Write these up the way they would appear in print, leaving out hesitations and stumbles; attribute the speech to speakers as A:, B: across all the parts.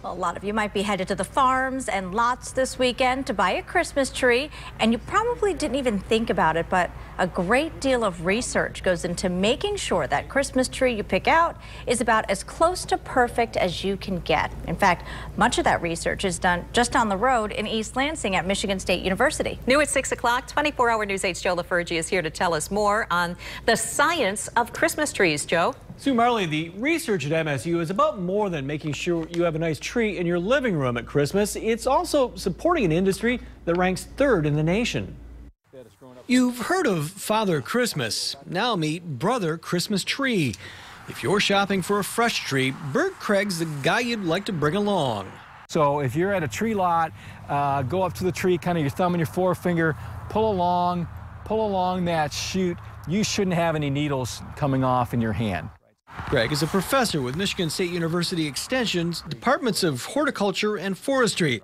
A: Well, a lot of you might be headed to the farms and lots this weekend to buy a Christmas tree, and you probably didn't even think about it, but a great deal of research goes into making sure that Christmas tree you pick out is about as close to perfect as you can get. In fact, much of that research is done just down the road in East Lansing at Michigan State University.
B: New at 6 o'clock, 24-hour News 8's Joe LaFurgie is here to tell us more on the science of Christmas trees. Joe?
C: Sue Marley, the research at MSU is about more than making sure you have a nice tree in your living room at Christmas. It's also supporting an industry that ranks third in the nation. You've heard of Father Christmas. Now meet Brother Christmas Tree. If you're shopping for a fresh tree, Bert Cregg's the guy you'd like to bring along.
D: So if you're at a tree lot, go up to the tree, kind of your thumb and your forefinger, pull along that chute. You shouldn't have any needles coming off in your hand.
C: Cregg is a professor with Michigan State University Extension's Departments of Horticulture and Forestry.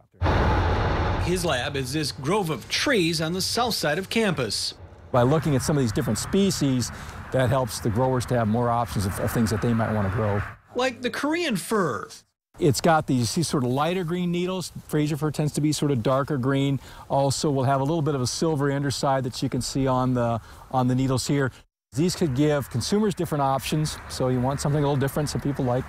C: His lab is this grove of trees on the south side of campus.
D: By looking at some of these different species, that helps the growers to have more options of things that they might want to grow.
C: Like the Korean fir.
D: It's got these sort of lighter green needles. Fraser fir tends to be sort of darker green. Also, we'll have a little bit of a silvery underside that you can see on the needles here. These could give consumers different options. So you want something a little different, some people like,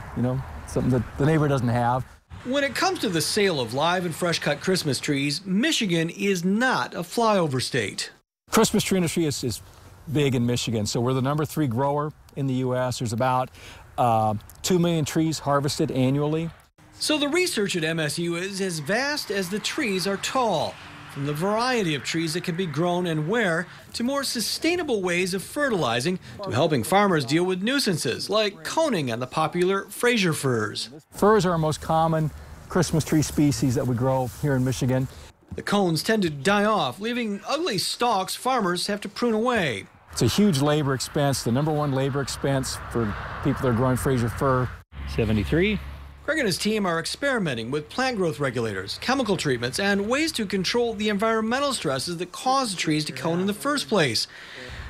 D: something that the neighbor doesn't have.
C: When it comes to the sale of live and fresh cut Christmas trees, Michigan is not a flyover state.
D: Christmas tree industry is big in Michigan. So we're the #3 grower in the U.S. There's about 2 million trees harvested annually.
C: So the research at MSU is as vast as the trees are tall. From the variety of trees that can be grown and where, to more sustainable ways of fertilizing, to helping farmers deal with nuisances like coning on the popular Fraser firs.
D: Firs are our most common Christmas tree species that we grow here in Michigan.
C: The cones tend to die off, leaving ugly stalks farmers have to prune away.
D: It's a huge labor expense, the #1 labor expense for people that are growing Fraser fir. 73.
C: Cregg and his team are experimenting with plant growth regulators, chemical treatments, and ways to control the environmental stresses that cause trees to cone in the first place.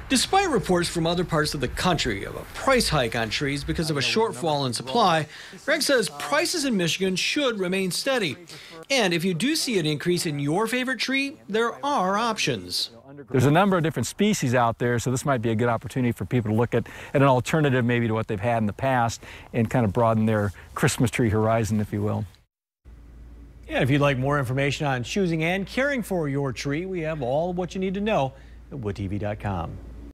C: Despite reports from other parts of the country of a price hike on trees because of a shortfall in supply, Cregg says prices in Michigan should remain steady. And if you do see an increase in your favorite tree, there are options.
D: There's a number of different species out there, so this might be a good opportunity for people to look at an alternative maybe to what they've had in the past and kind of broaden their Christmas tree horizon, if you will.
C: Yeah, if you'd like more information on choosing and caring for your tree, we have all what you need to know at woodtv.com.